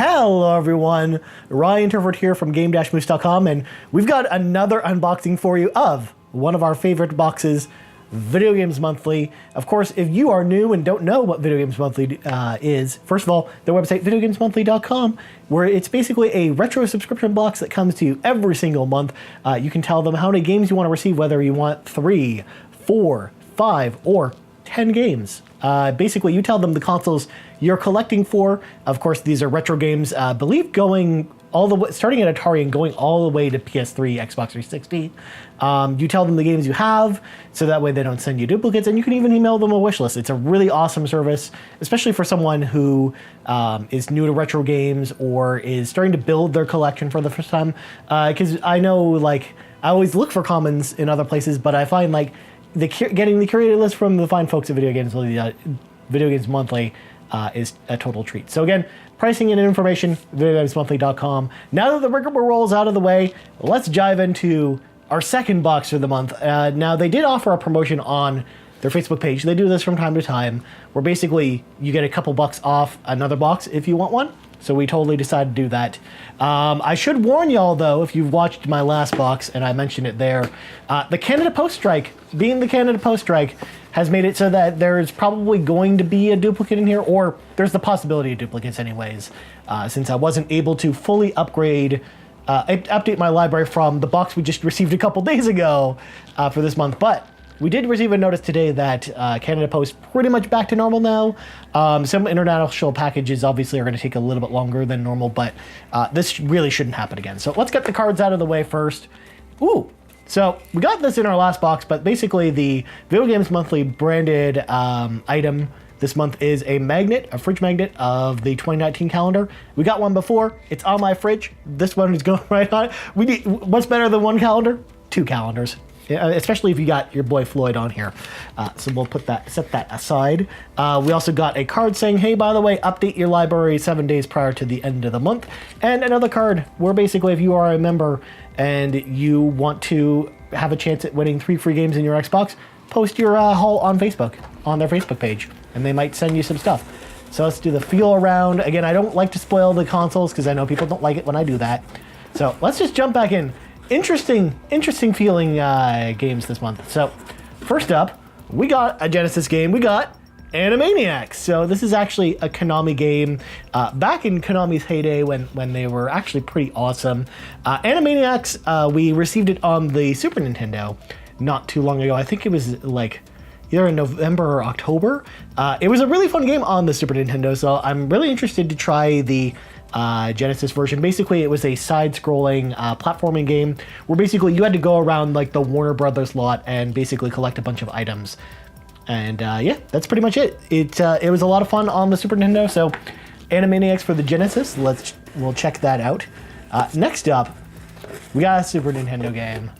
Hello everyone, Ryan Turford here from Game-Moose.com, and we've got another unboxing for you of one of our favorite boxes, Video Games Monthly. Of course, if you are new and don't know what Video Games Monthly is, first of all, their website, videogamesmonthly.com, where it's basically a retro subscription box that comes to you every single month. You can tell them how many games you want to receive, whether you want 3, 4, 5, or 10 games. Basically, you tell them the consoles you're collecting for. Of course, these are retro games, I believe going all the way, starting at Atari and going all the way to PS3, Xbox 360. You tell them the games you have, so that way they don't send you duplicates, and you can even email them a wish list. It's a really awesome service, especially for someone who is new to retro games or is starting to build their collection for the first time. Because I know, like, I always look for commons in other places, but I find, like, getting the curated list from the fine folks at Video Games Monthly is a total treat. So again, pricing and information, videogamesmonthly.com. Now that the rigmarole is out of the way, let's dive into our second box for the month. Now, they did offer a promotion on their Facebook page. They do this from time to time, where basically you get a couple bucks off another box if you want one. So we totally decided to do that. I should warn y'all, though, if you've watched my last box, and I mentioned it there, the Canada Post strike, being the Canada Post strike, has made it so that there's probably going to be a duplicate in here, or there's the possibility of duplicates anyways, since I wasn't able to fully upgrade, update my library from the box we just received a couple days ago for this month. But we did receive a notice today that Canada Post pretty much back to normal now. Some international packages obviously are going to take a little bit longer than normal, but this really shouldn't happen again. So let's get the cards out of the way first. Ooh, so we got this in our last box, but basically the Video Games Monthly branded item this month is a magnet, a fridge magnet of the 2019 calendar. We got one before. It's on my fridge. This one is going right on it. What's better than one calendar? 2 calendars. Especially if you got your boy Floyd on here. So we'll set that aside. We also got a card saying, hey, by the way, update your library 7 days prior to the end of the month. And another card where basically if you are a member and you want to have a chance at winning 3 free games in your Xbox, post your haul on Facebook, on their Facebook page, and they might send you some stuff. So let's do the feel around. Again, I don't like to spoil the consoles because I know people don't like it when I do that. So let's just jump back in. Interesting feeling games this month. So first up, we got a Genesis game. We got Animaniacs. So this is actually a Konami game back in Konami's heyday when they were actually pretty awesome. Animaniacs, we received it on the Super Nintendo not too long ago. I think it was like either in November or October. It was a really fun game on the Super Nintendo, so I'm really interested to try the Genesis version. Basically, it was a side-scrolling platforming game where basically you had to go around like the Warner Brothers lot and basically collect a bunch of items. And yeah, that's pretty much it. It was a lot of fun on the Super Nintendo. So Animaniacs for the Genesis. We'll check that out. Next up, we got a Super Nintendo game.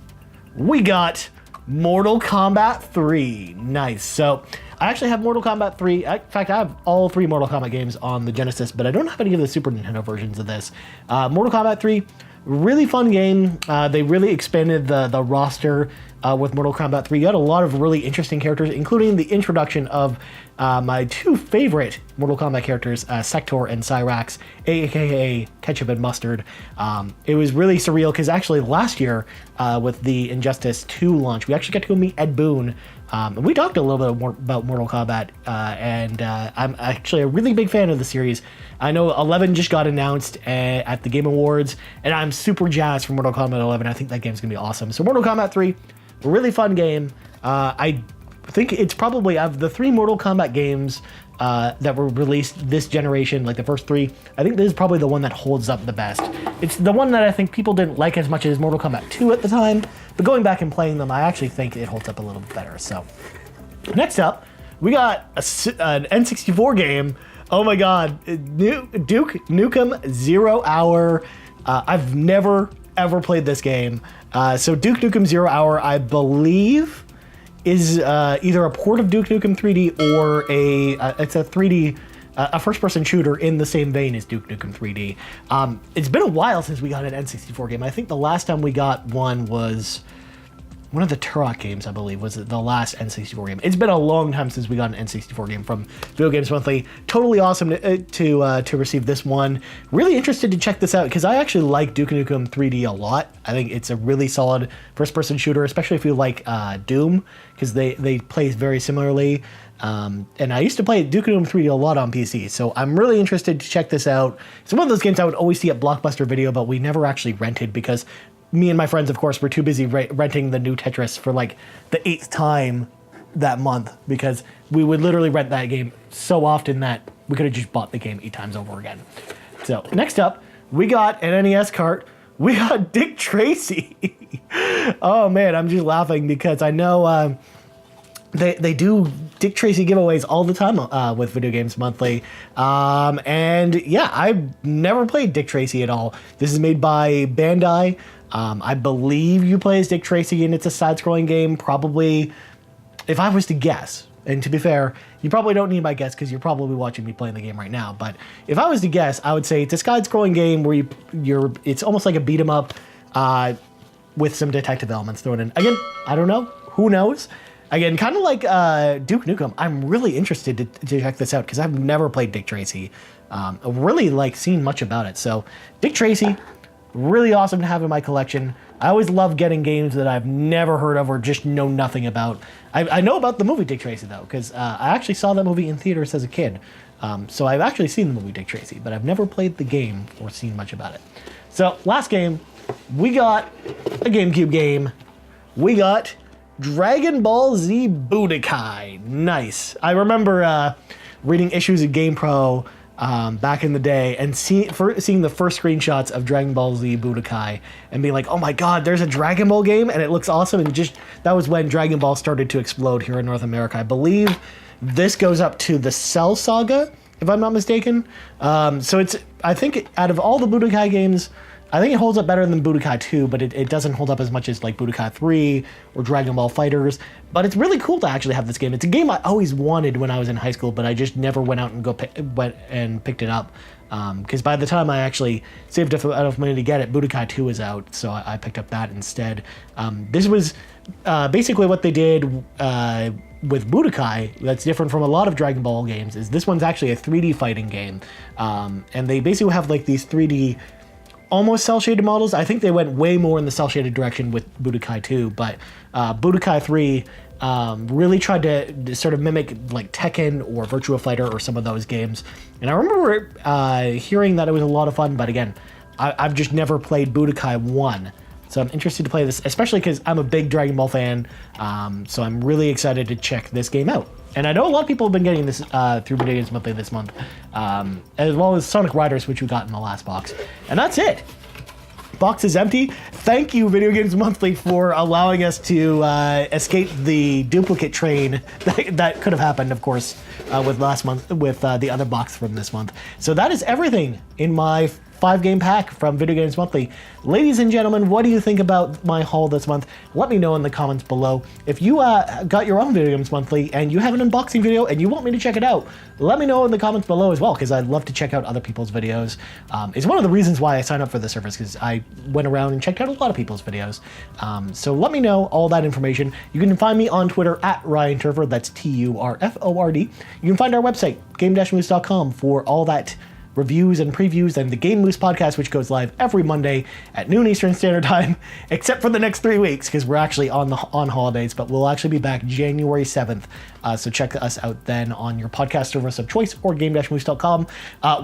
We got Mortal Kombat 3. Nice. So I actually have Mortal Kombat 3. In fact, I have all 3 Mortal Kombat games on the Genesis, but I don't have any of the Super Nintendo versions of this. Mortal Kombat 3, really fun game. They really expanded the roster with Mortal Kombat 3. You had a lot of really interesting characters, including the introduction of my 2 favorite Mortal Kombat characters, Sector and Cyrax, aka Ketchup and Mustard. It was really surreal because actually last year with the Injustice 2 launch, we actually got to go meet Ed Boon. We talked a little bit more about Mortal Kombat, and I'm actually a really big fan of the series. I know 11 just got announced at the Game Awards, and I'm super jazzed for Mortal Kombat 11. I think that game's going to be awesome. So Mortal Kombat 3, a really fun game. I think it's probably, of the 3 Mortal Kombat games that were released this generation, like the first 3, I think this is probably the one that holds up the best. It's the one that I think people didn't like as much as Mortal Kombat 2 at the time, but going back and playing them, I actually think it holds up a little bit better. So next up, we got an N64 game. Oh my god, Duke Nukem 0 Hour. I've never ever played this game. So Duke Nukem 0 Hour, I believe, is either a port of Duke Nukem 3D or it's a 3D, a first-person shooter in the same vein as Duke Nukem 3D. It's been a while since we got an N64 game. I think the last time we got one was one of the Turok games, I believe, was the last N64 game. It's been a long time since we got an N64 game from Video Games Monthly. Totally awesome to receive this one. Really interested to check this out because I actually like Duke Nukem 3D a lot. I think it's a really solid first-person shooter, especially if you like Doom, because they play very similarly. And I used to play Duke Nukem 3D a lot on PC, so I'm really interested to check this out. It's one of those games I would always see at Blockbuster Video, but we never actually rented because me and my friends, of course, were too busy renting the new Tetris for like the 8th time that month, because we would literally rent that game so often that we could have just bought the game 8 times over again. So next up, we got an NES cart. We got Dick Tracy. Oh man, I'm just laughing because I know they do Dick Tracy giveaways all the time with Video Games Monthly. And yeah, I've never played Dick Tracy at all. This is made by Bandai. I believe you play as Dick Tracy, and it's a side-scrolling game. Probably, if I was to guess, and to be fair, you probably don't need my guess because you're probably watching me playing the game right now. But if I was to guess, I would say it's a side-scrolling game where it's almost like a beat 'em up with some detective elements thrown in. Again, I don't know. Who knows? Again, kind of like Duke Nukem, I'm really interested to check this out because I've never played Dick Tracy. I've really seen much about it. So Dick Tracy, really awesome to have in my collection. I always love getting games that I've never heard of or just know nothing about. I know about the movie Dick Tracy though, because I actually saw that movie in theaters as a kid. So I've actually seen the movie Dick Tracy, but I've never played the game or seen much about it. So last game, we got a GameCube game. We got Dragon Ball Z Budokai. Nice. I remember reading issues of GamePro back in the day and seeing the first screenshots of Dragon Ball Z Budokai and being like, oh my god, there's a Dragon Ball game and it looks awesome. And just that was when Dragon Ball started to explode here in North America. I believe this goes up to the Cell Saga, if I'm not mistaken. So I think out of all the Budokai games, I think it holds up better than Budokai 2, but it doesn't hold up as much as like Budokai 3 or Dragon Ball FighterZ. But it's really cool to actually have this game. It's a game I always wanted when I was in high school, but I just never went out and went and picked it up. Because by the time I actually saved enough money to get it, Budokai 2 was out, so I picked up that instead. This was basically what they did with Budokai that's different from a lot of Dragon Ball games, is this one's actually a 3D fighting game. And they basically have like these 3D almost cel-shaded models. I think they went way more in the cel-shaded direction with Budokai 2, but Budokai 3 really tried to sort of mimic like Tekken or Virtua Fighter or some of those games. And I remember hearing that it was a lot of fun, but again, I've just never played Budokai 1. So I'm interested to play this, especially because I'm a big Dragon Ball fan, so I'm really excited to check this game out. And I know a lot of people have been getting this through Video Games Monthly this month, as well as Sonic Riders, which we got in the last box. And that's it. Box is empty. Thank you, Video Games Monthly, for allowing us to escape the duplicate train that could have happened, of course, with last month, with the other box from this month. So that is everything in my 5-game pack from Video Games Monthly. Ladies and gentlemen, what do you think about my haul this month? Let me know in the comments below. If you got your own Video Games Monthly and you have an unboxing video and you want me to check it out, let me know in the comments below as well, because I'd love to check out other people's videos. It's one of the reasons why I signed up for the service, because I went around and checked out a lot of people's videos. So let me know all that information. You can find me on Twitter at Ryan Turford, that's Turford. You can find our website, game-moose.com, for all that reviews and previews, and the Game Moose podcast, which goes live every Monday at noon Eastern Standard Time, except for the next 3 weeks, because we're actually on holidays, but we'll actually be back January 7th. So check us out then on your podcast service of choice or game-moose.com.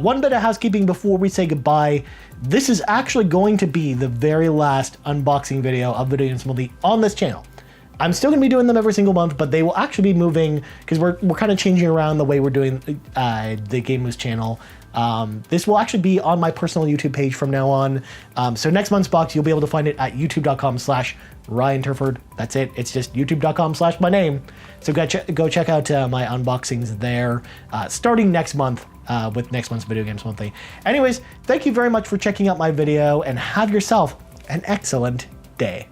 One bit of housekeeping before we say goodbye. This is actually going to be the very last unboxing video of Video Games Monthly on this channel. I'm still going to be doing them every single month, but they will actually be moving, because we're kind of changing around the way we're doing the Game Moose channel. This will actually be on my personal YouTube page from now on. So next month's box, you'll be able to find it at youtube.com/Ryan Turford. That's it. It's just youtube.com/my name. So go check out my unboxings there, starting next month with next month's Video Games Monthly. Anyways, thank you very much for checking out my video, and have yourself an excellent day.